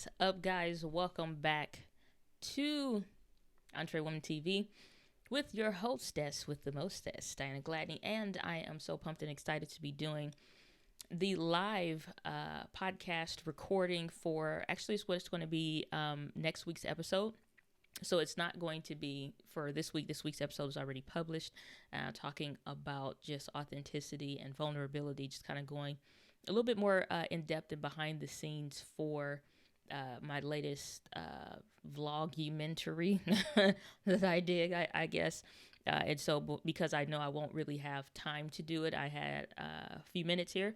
What's up, guys? Welcome back to Entree Woman TV with your hostess with the mostest, Diana Gladney. And I am so pumped and excited to be doing the live podcast recording for actually it's what's going to be next week's episode. So it's not going to be for this week. This week's episode is already published, talking about just authenticity and vulnerability, just kind of going a little bit more in depth and behind the scenes for my latest vlogumentary that I did, I guess. And so because I know I won't really have time to do it, I had a few minutes here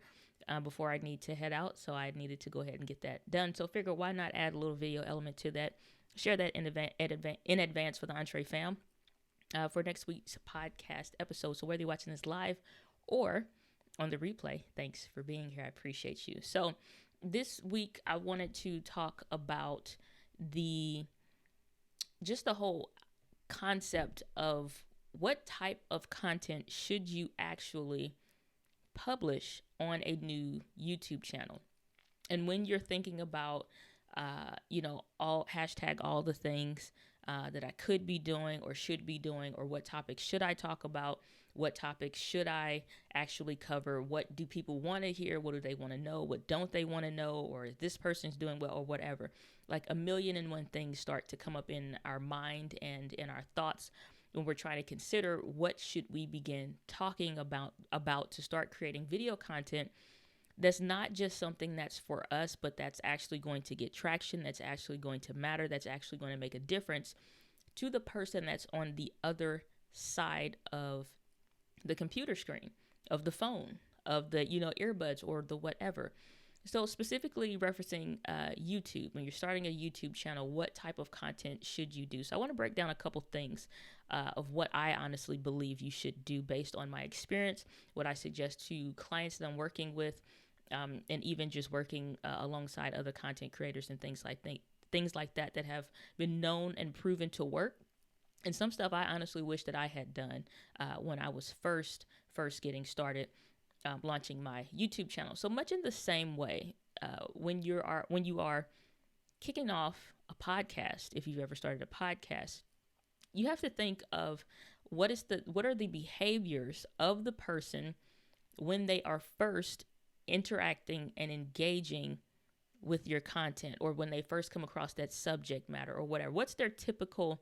before I need to head out. So I needed to go ahead and get that done. So figure why not add a little video element to that, share that in advance for the Entree fam for next week's podcast episode. So whether you're watching this live or on the replay, thanks for being here. I appreciate you. So this week I wanted to talk about the whole concept of what type of content should you actually publish on a new YouTube channel. And when you're thinking about all the things that I could be doing or should be doing, or what topics should I talk about, what topics should I actually cover, what do people want to hear, what do they want to know, what don't they want to know, or if this person's doing well or whatever. Like a million and one things start to come up in our mind and in our thoughts when we're trying to consider what should we begin talking about to start creating video content that's not just something that's for us, but that's actually going to get traction, that's actually going to matter, that's actually going to make a difference to the person that's on the other side of the computer screen, of the phone, of the, earbuds or the whatever. So specifically referencing YouTube, when you're starting a YouTube channel, what type of content should you do? So I want to break down a couple things of what I honestly believe you should do based on my experience, what I suggest to clients that I'm working with, and even just working alongside other content creators and things like that have been known and proven to work. And some stuff I honestly wish that I had done when I was first getting started, launching my YouTube channel. So much in the same way, when you are kicking off a podcast, if you've ever started a podcast, you have to think of what are the behaviors of the person when they are first interacting and engaging with your content, or when they first come across that subject matter or whatever. What's their typical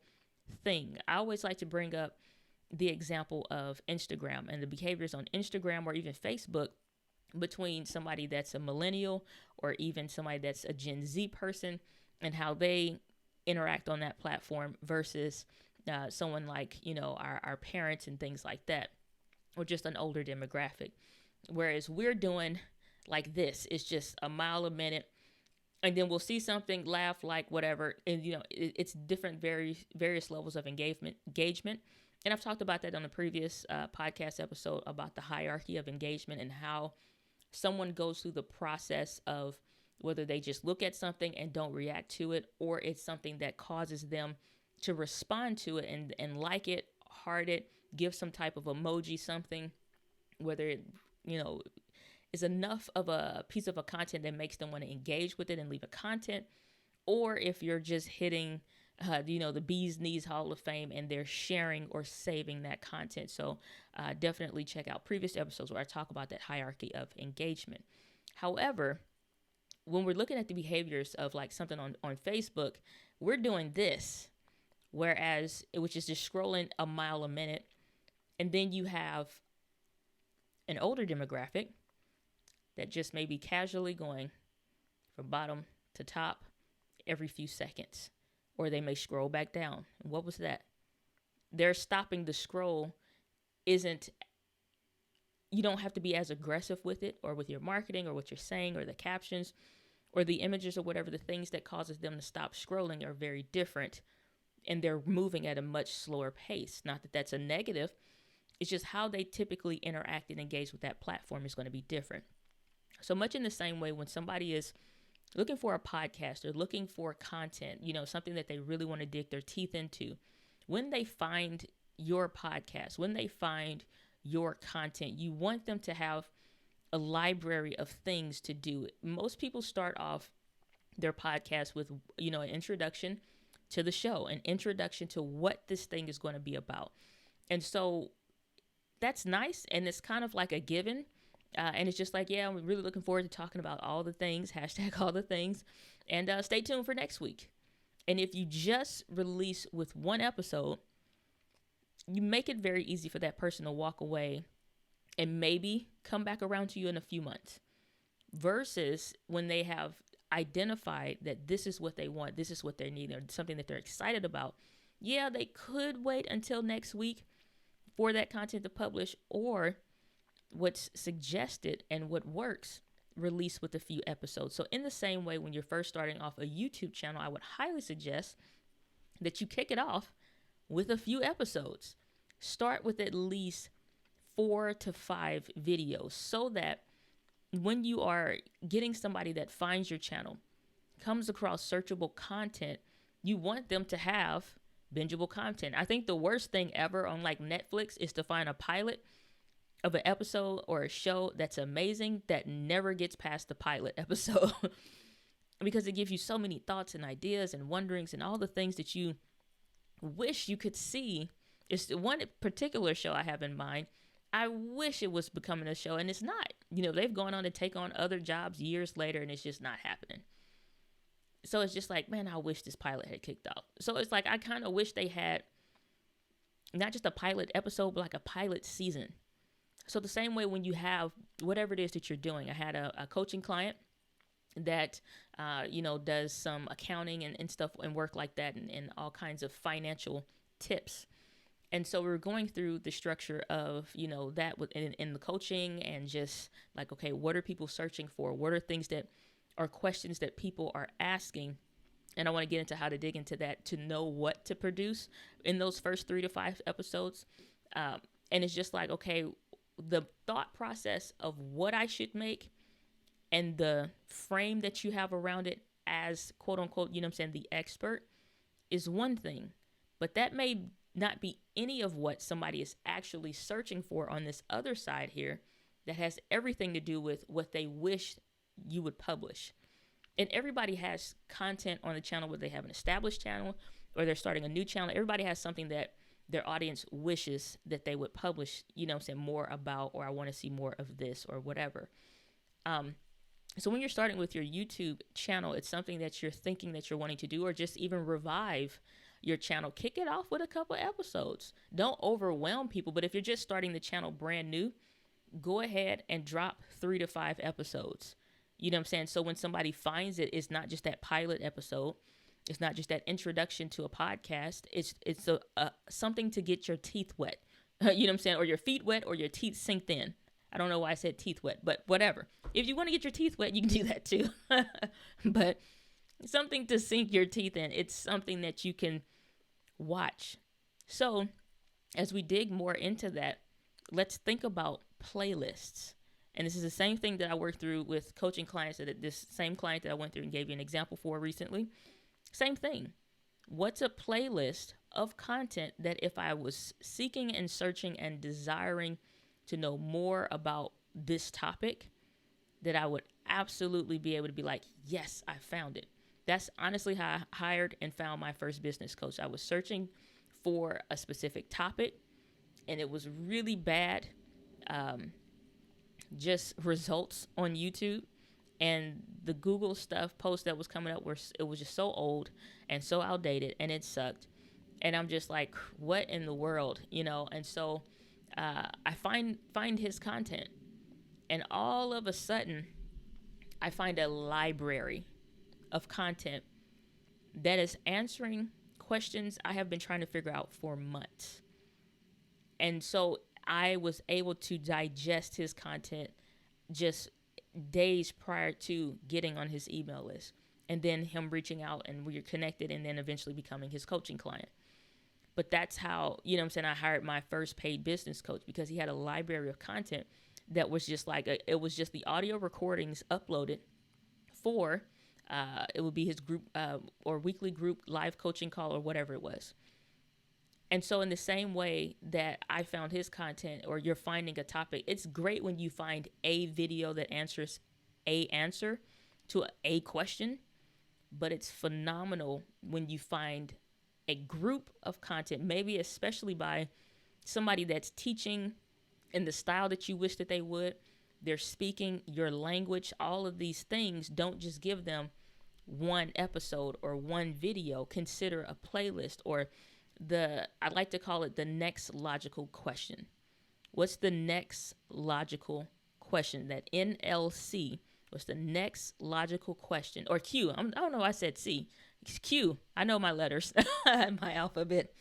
thing? I always like to bring up the example of Instagram and the behaviors on Instagram or even Facebook between somebody that's a millennial or even somebody that's a Gen Z person, and how they interact on that platform versus someone like, our parents and things like that, or just an older demographic. Whereas we're doing like this, it's just a mile a minute, and then we'll see something, laugh, like whatever, and it's different, various levels of engagement. And I've talked about that on the previous podcast episode about the hierarchy of engagement and how someone goes through the process of whether they just look at something and don't react to it, or it's something that causes them to respond to it and like it, heart it, give some type of emoji, something, whether it, is enough of a piece of a content that makes them want to engage with it and leave a content, or if you're just hitting, the bee's knees Hall of Fame and they're sharing or saving that content. So definitely check out previous episodes where I talk about that hierarchy of engagement. However, when we're looking at the behaviors of like something on Facebook, we're doing this, which is just scrolling a mile a minute. And then you have an older demographic that just may be casually going from bottom to top every few seconds, or they may scroll back down. And what was that? They're stopping the scroll. You don't have to be as aggressive with it, or with your marketing, or what you're saying, or the captions, or the images, or whatever. The things that causes them to stop scrolling are very different, and they're moving at a much slower pace. Not that that's a negative. It's just how they typically interact and engage with that platform is going to be different. So much in the same way, when somebody is looking for a podcast or looking for content, something that they really want to dig their teeth into, when they find your podcast, when they find your content, you want them to have a library of things to do. Most people start off their podcast with, an introduction to the show, an introduction to what this thing is going to be about. And so that's nice. And it's kind of like a given. And it's just like, yeah, I'm really looking forward to talking about all the things, hashtag all the things. And stay tuned for next week. And if you just release with one episode, you make it very easy for that person to walk away and maybe come back around to you in a few months. Versus when they have identified that this is what they want, this is what they need, or something that they're excited about. Yeah, they could wait until next week for that content to publish, or what's suggested and what works, release with a few episodes. So in the same way, when you're first starting off a YouTube channel, I would highly suggest that you kick it off with a few episodes. Start with at least 4 to 5 videos so that when you are getting somebody that finds your channel, comes across searchable content, you want them to have bingeable content. I think the worst thing ever on like Netflix is to find a pilot of an episode or a show that's amazing that never gets past the pilot episode because it gives you so many thoughts and ideas and wonderings and all the things that you wish you could see. It's one particular show I have in mind. I wish it was becoming a show, and it's not. They've gone on to take on other jobs years later, and it's just not happening. So it's just like, man, I wish this pilot had kicked off. So it's like, I kind of wish they had not just a pilot episode, but like a pilot season. So the same way when you have whatever it is that you're doing. I had a coaching client that, does some accounting and stuff and work like that and all kinds of financial tips. And so we were going through the structure of, that in the coaching and just like, okay, what are people searching for? What are things that are questions that people are asking? And I want to get into how to dig into that to know what to produce in those first 3 to 5 episodes. And it's just like, okay, the thought process of what I should make and the frame that you have around it as quote unquote, the expert is one thing, but that may not be any of what somebody is actually searching for on this other side here that has everything to do with what they wish you would publish. And everybody has content on the channel, whether they have an established channel or they're starting a new channel. Everybody has something that their audience wishes that they would publish, more about, or I want to see more of this or whatever. So when you're starting with your YouTube channel, it's something that you're thinking that you're wanting to do, or just even revive your channel. Kick it off with a couple episodes. Don't overwhelm people. But if you're just starting the channel brand new, go ahead and drop 3 to 5 episodes. You know what I'm saying? So when somebody finds it, it's not just that pilot episode. It's not just that introduction to a podcast. It's something to get your teeth wet. You know what I'm saying? Or your feet wet or your teeth sinked in. I don't know why I said teeth wet, but whatever. If you want to get your teeth wet, you can do that too. But something to sink your teeth in. It's something that you can watch. So as we dig more into that, let's think about playlists. And this is the same thing that I worked through with coaching clients, that this same client that I went through and gave you an example for recently. Same thing. What's a playlist of content that if I was seeking and searching and desiring to know more about this topic, that I would absolutely be able to be like, yes, I found it. That's honestly how I hired and found my first business coach. I was searching for a specific topic, and it was really bad just results on YouTube. And the Google stuff post that was coming up, it was just so old and so outdated, and it sucked. And I'm just like, what in the world, And so I find his content, and all of a sudden, I find a library of content that is answering questions I have been trying to figure out for months. And so I was able to digest his content just days prior to getting on his email list, and then him reaching out and we're connected, and then eventually becoming his coaching client. But that's how, I hired my first paid business coach, because he had a library of content that was just like, it was just the audio recordings uploaded for, it would be his group or weekly group live coaching call or whatever it was. And so in the same way that I found his content, or you're finding a topic, it's great when you find a video that answers a answer to a question. but it's phenomenal when you find a group of content, maybe especially by somebody that's teaching in the style that you wish that they would. They're speaking your language. All of these things, don't just give them one episode or one video. Consider a playlist, or I like to call it the next logical question. What's the next logical question? That NLC. What's the next logical question? Or Q. I don't know why I said C. It's Q. I know my letters, my alphabet.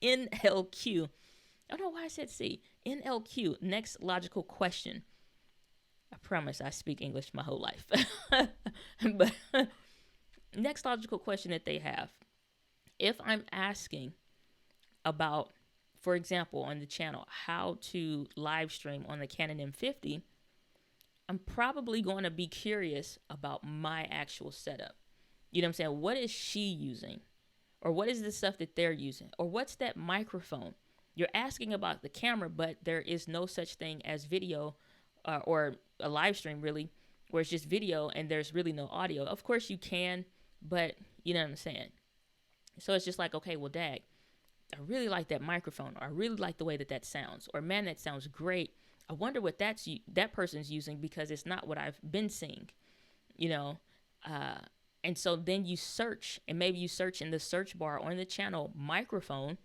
NLQ. I don't know why I said C. NLQ. Next logical question. I promise I speak English my whole life. But next logical question that they have. If I'm asking about, for example, on the channel, how to live stream on the Canon M50, I'm probably going to be curious about my actual setup. You know what I'm saying? What is she using? Or what is the stuff that they're using? Or what's that microphone? You're asking about the camera, but there is no such thing as video or a live stream, really, where it's just video and there's really no audio. Of course you can, but you know what I'm saying? So it's just like, okay, well, dag, I really like that microphone, or I really like the way that sounds, or man, that sounds great. I wonder what that person's using, because it's not what I've been seeing, you know? And so then you search, and maybe you search in the search bar on the channel microphone,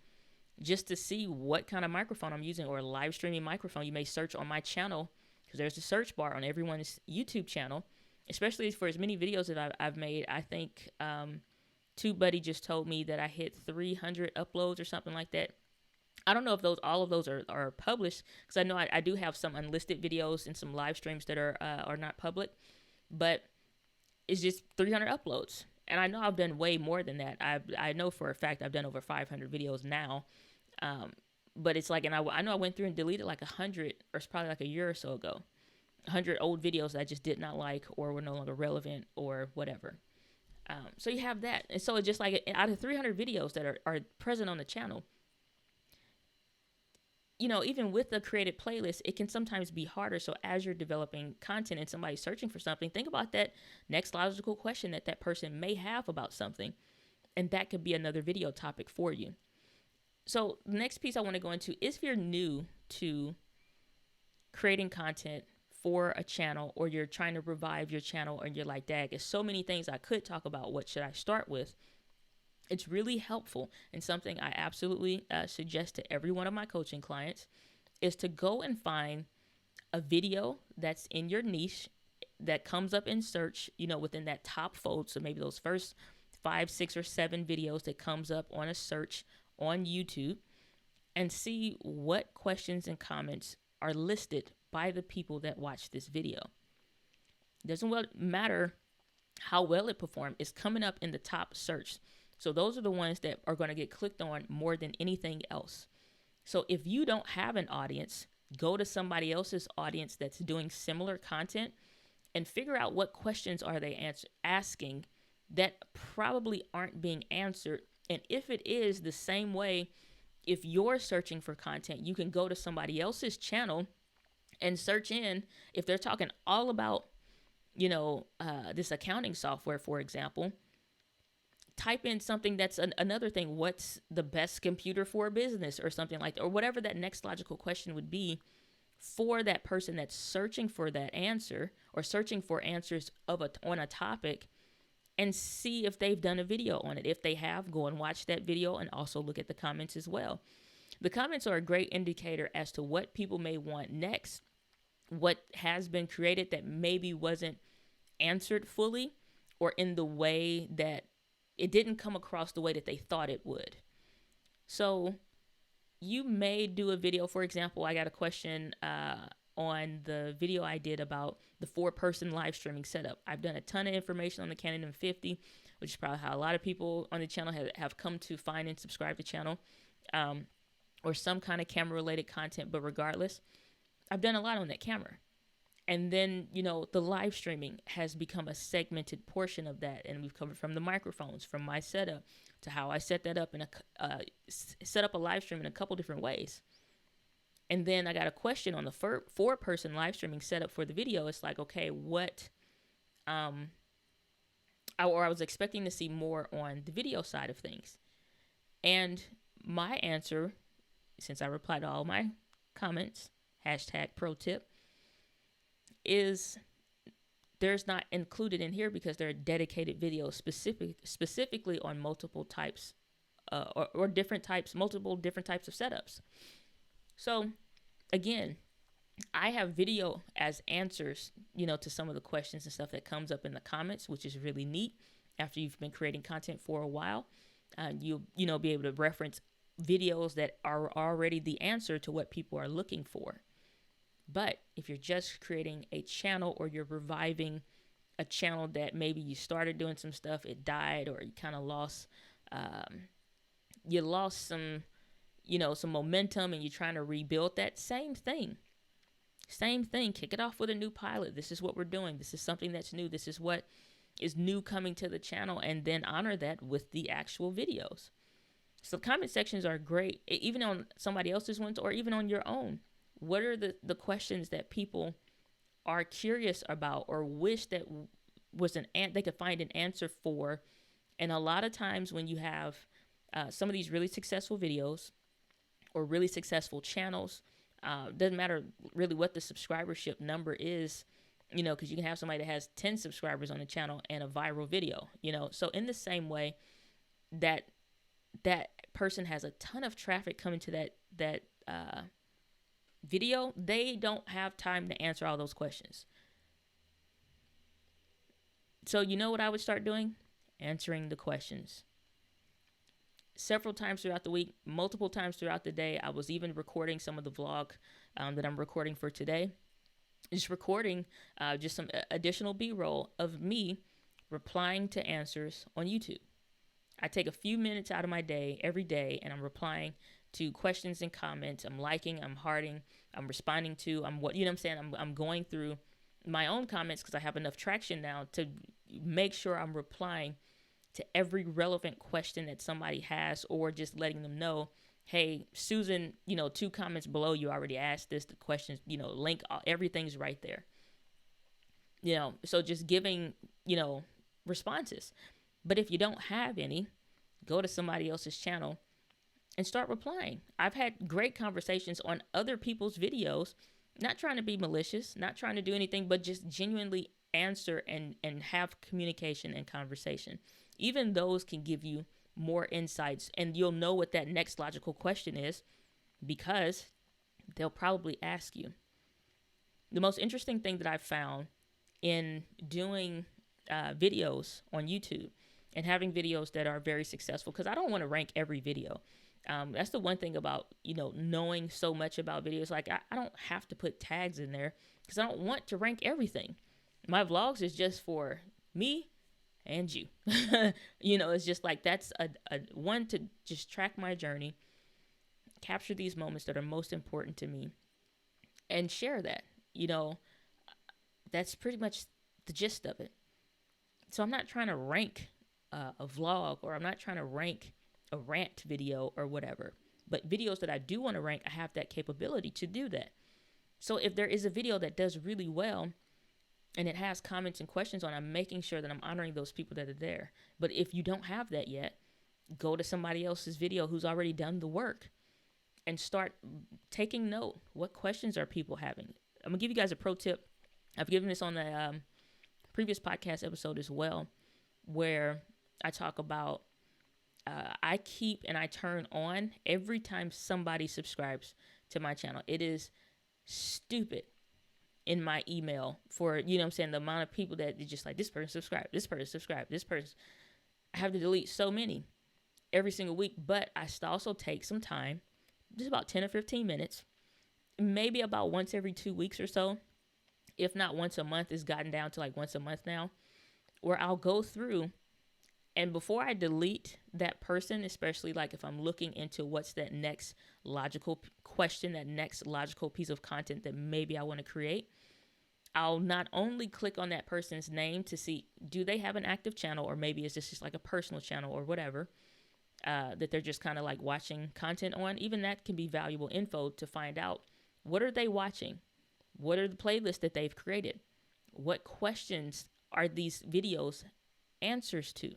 just to see what kind of microphone I'm using, or a live streaming microphone. You may search on my channel, because there's a search bar on everyone's YouTube channel, especially for as many videos that I've made. I think TubeBuddy just told me that I hit 300 uploads or something like that. I don't know if all of those are published, because I know I do have some unlisted videos and some live streams that are not public, but it's just 300 uploads. And I know I've done way more than that. I know for a fact I've done over 500 videos now. But it's like, and I know I went through and deleted like 100, or it's probably like a year or so ago, 100 old videos that I just did not like, or were no longer relevant, or whatever. So you have that. And so it's just like, out of 300 videos that are present on the channel, you know, even with a created playlist, it can sometimes be harder. So as you're developing content and somebody's searching for something, think about that next logical question that person may have about something. And that could be another video topic for you. So the next piece I want to go into is, if you're new to creating content for a channel, or you're trying to revive your channel, and you're like, dag, there's so many things I could talk about. What should I start with? It's really helpful, and something I absolutely suggest to every one of my coaching clients is to go and find a video that's in your niche, that comes up in search, you know, within that top fold. So maybe those first 5, 6, or 7 videos that comes up on a search on YouTube, and see what questions and comments are listed by the people that watch this video. It doesn't matter how well it performed, it's coming up in the top search. So those are the ones that are going to get clicked on more than anything else. So if you don't have an audience, go to somebody else's audience that's doing similar content and figure out what questions are they asking that probably aren't being answered. And if it is the same way, if you're searching for content, you can go to somebody else's channel and search in. If they're talking all about, you know, this accounting software, for example, type in something that's another thing. What's the best computer for a business, or something like that, or whatever that next logical question would be for that person that's searching for that answer, or searching for answers on a topic, and see if they've done a video on it. If they have, go and watch that video, and also look at the comments as well. The comments are a great indicator as to what people may want next, what has been created that maybe wasn't answered fully, or in the way that it didn't come across the way that they thought it would. So you may do a video. For example, I got a question on the video I did about the 4-person live streaming setup. I've done a ton of information on the Canon M50, which is probably how a lot of people on the channel have come to find and subscribe to the channel, or some kind of camera related content. But regardless, I've done a lot on that camera. And then, you know, the live streaming has become a segmented portion of that. And we've covered from the microphones, from my setup, to how I set that up, set up a live stream in a couple different ways. And then I got a question on the 4-person live streaming setup for the video. It's like, okay, what, I or I was expecting to see more on the video side of things. And my answer, since I replied to all my comments, #pro tip, is there's not included in here because there are dedicated videos specifically on multiple types or different types, multiple different types of setups. So again, I have video as answers, to some of the questions and stuff that comes up in the comments, which is really neat. After you've been creating content for a while, you'll, be able to reference videos that are already the answer to what people are looking for. But if you're just creating a channel, or you're reviving a channel that maybe you started doing some stuff, it died, or you kind of lost, some, some momentum, and you're trying to rebuild that, same thing. Kick it off with a new pilot. This is what we're doing. This is something that's new. This is what is new coming to the channel, and then honor that with the actual videos. So comment sections are great, even on somebody else's ones or even on your own. What are the questions that people are curious about or wish that was they could find an answer for? And a lot of times when you have some of these really successful videos or really successful channels, doesn't matter really what the subscribership number is, because you can have somebody that has 10 subscribers on the channel and a viral video, So in the same way that person has a ton of traffic coming to that video, they don't have time to answer all those questions. So what I would start doing? Answering the questions. Several times throughout the week, multiple times throughout the day. I was even recording some of the vlog that I'm recording for today. Just recording just some additional B-roll of me replying to answers on YouTube. I take a few minutes out of my day every day, and I'm replying to questions and comments. I'm liking, I'm hearting, I'm responding to, I'm going through my own comments because I have enough traction now to make sure I'm replying to every relevant question that somebody has, or just letting them know, hey, Susan, 2 comments below, you already asked this, the questions, link, everything's right there. So just giving, responses. But if you don't have any, go to somebody else's channel and start replying. I've had great conversations on other people's videos, not trying to be malicious, not trying to do anything, but just genuinely answer and have communication and conversation. Even those can give you more insights, and you'll know what that next logical question is because they'll probably ask you. The most interesting thing that I've found in doing videos on YouTube and having videos that are very successful, because I don't want to rank every video. That's the one thing about, knowing so much about videos. Like I don't have to put tags in there because I don't want to rank everything. My vlogs is just for me and you. It's just like that's a one to just track my journey, capture these moments that are most important to me, and share that. That's pretty much the gist of it. So I'm not trying to rank a vlog, or I'm not trying to rank a rant video or whatever. But videos that I do want to rank, I have that capability to do that. So if there is a video that does really well and it has comments and questions on, I'm making sure that I'm honoring those people that are there. But if you don't have that yet, go to somebody else's video who's already done the work and start taking note. What questions are people having? I'm going to give you guys a pro tip. I've given this on the previous podcast episode as well, where I talk about I keep and I turn on every time somebody subscribes to my channel. It is stupid in my email for, the amount of people that are just like, this person subscribed, this person subscribed, this person. I have to delete so many every single week, but I also take some time, just about 10 or 15 minutes, maybe about once every 2 weeks or so. If not once a month, it's gotten down to like once a month now, where I'll go through, and before I delete that person, especially like if I'm looking into what's that next logical question, that next logical piece of content that maybe I want to create, I'll not only click on that person's name to see, do they have an active channel, or maybe it's just like a personal channel or whatever, that they're just kind of like watching content on. Even that can be valuable info to find out, what are they watching? What are the playlists that they've created? What questions are these videos answers to,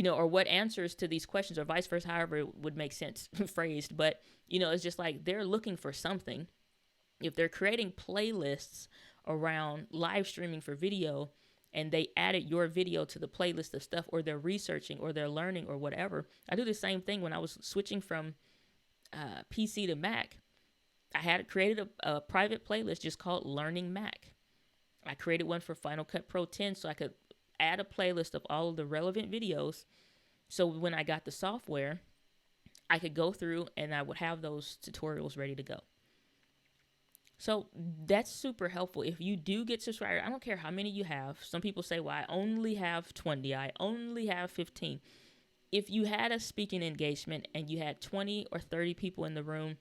or what answers to these questions, or vice versa, however it would make sense phrased. But, it's just like they're looking for something. If they're creating playlists around live streaming for video, and they added your video to the playlist of stuff, or they're researching, or they're learning, or whatever. I do the same thing when I was switching from PC to Mac. I had created a private playlist just called Learning Mac. I created one for Final Cut Pro 10 so I could add a playlist of all of the relevant videos. So when I got the software, I could go through and I would have those tutorials ready to go. So that's super helpful. If you do get subscribers, I don't care how many you have. Some people say, well, I only have 20. I only have 15. If you had a speaking engagement and you had 20 or 30 people in the room,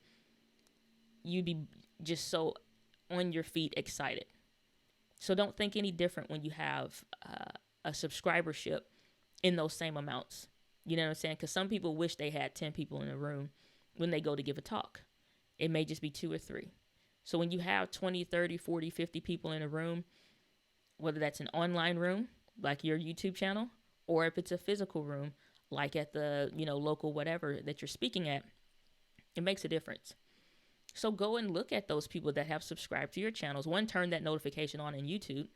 you'd be just so on your feet excited. So don't think any different when you have a subscribership in those same amounts. You know what I'm saying? Because some people wish they had 10 people in a room when they go to give a talk. It may just be 2 or 3. So when you have 20, 30, 40, 50 people in a room, whether that's an online room, like your YouTube channel, or if it's a physical room, like at the, local whatever that you're speaking at, it makes a difference. So go and look at those people that have subscribed to your channels. One, turn that notification on in YouTube,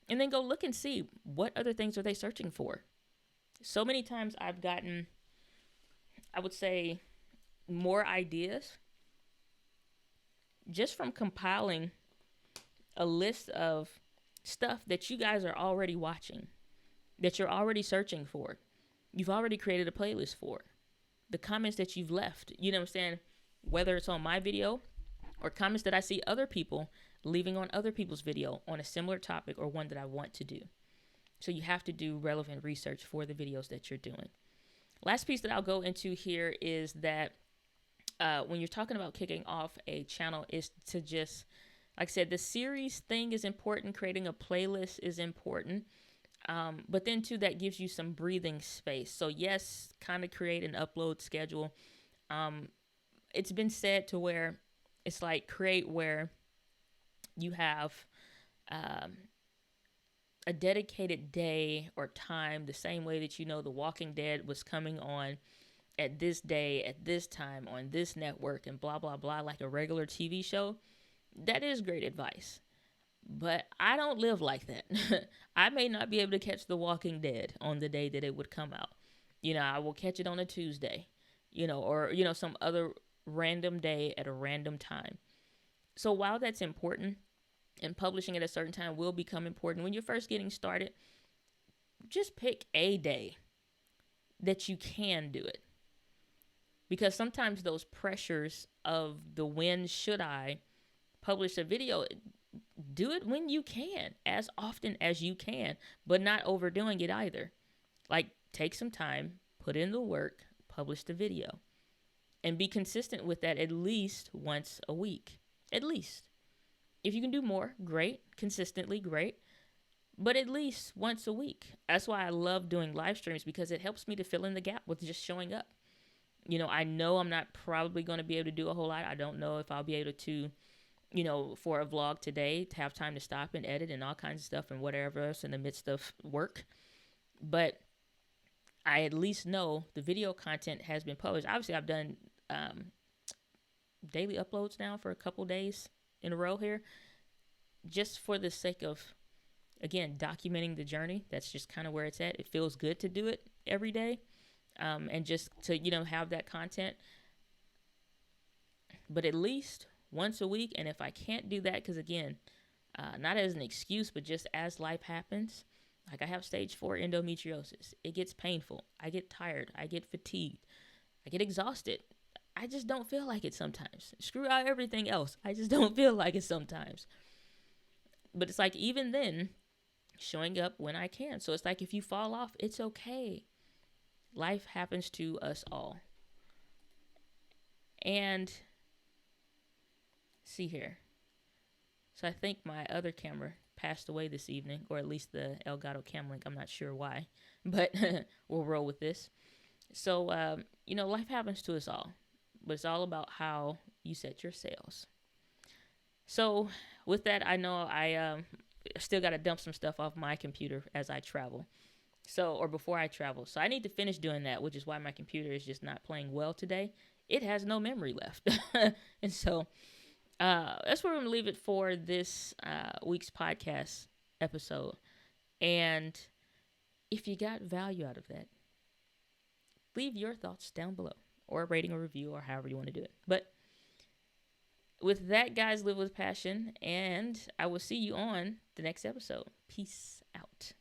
and then go look and see what other things are they searching for. So many times I've gotten, I would say, more ideas just from compiling a list of stuff that you guys are already watching, that you're already searching for. You've already created a playlist for. The comments that you've left, you know what I'm saying? Whether it's on my video or comments that I see other people leaving on other people's video on a similar topic or one that I want to do. So you have to do relevant research for the videos that you're doing. Last piece that I'll go into here is that when you're talking about kicking off a channel is to just, like I said, the series thing is important. Creating a playlist is important. But then too, that gives you some breathing space. So yes, kind of create an upload schedule. It's been said to where it's like create where you have a dedicated day or time, the same way that The Walking Dead was coming on at this day, at this time, on this network, and blah, blah, blah, like a regular TV show. That is great advice. But I don't live like that. I may not be able to catch The Walking Dead on the day that it would come out. I will catch it on a Tuesday, or, some other random day at a random time. So while that's important, and publishing at a certain time will become important, when you're first getting started, just pick a day that you can do it. Because sometimes those pressures of the when should I publish a video, do it when you can, as often as you can, but not overdoing it either. Like, take some time, put in the work, publish the video, and be consistent with that at least once a week. At least. If you can do more, great. Consistently, great. But at least once a week. That's why I love doing live streams, because it helps me to fill in the gap with just showing up. I know I'm not probably going to be able to do a whole lot. I don't know if I'll be able to, for a vlog today, to have time to stop and edit and all kinds of stuff and whatever else in the midst of work. But I at least know the video content has been published. Obviously, I've done daily uploads now for a couple days in a row here, just for the sake of, again, documenting the journey. That's just kind of where it's at. It feels good to do it every day, and just to, have that content. But at least once a week. And if I can't do that, because again, not as an excuse, but just as life happens, like I have stage 4 endometriosis. It gets painful. I get tired. I get fatigued. I get exhausted. I just don't feel like it sometimes. Screw out everything else. I just don't feel like it sometimes. But it's like, even then, showing up when I can. So it's like, if you fall off, it's okay. Life happens to us all. And see here. So I think my other camera passed away this evening, or at least the Elgato Camlink. I'm not sure why, but we'll roll with this. So, life happens to us all, but it's all about how you set your sails. So with that, I know I still got to dump some stuff off my computer as I travel. So, or before I travel. So I need to finish doing that, which is why my computer is just not playing well today. It has no memory left. And so that's where I'm going to leave it for this week's podcast episode. And if you got value out of that, leave your thoughts down below, or a rating or review, or however you want to do it. But with that, guys, live with passion, and I will see you on the next episode. Peace out.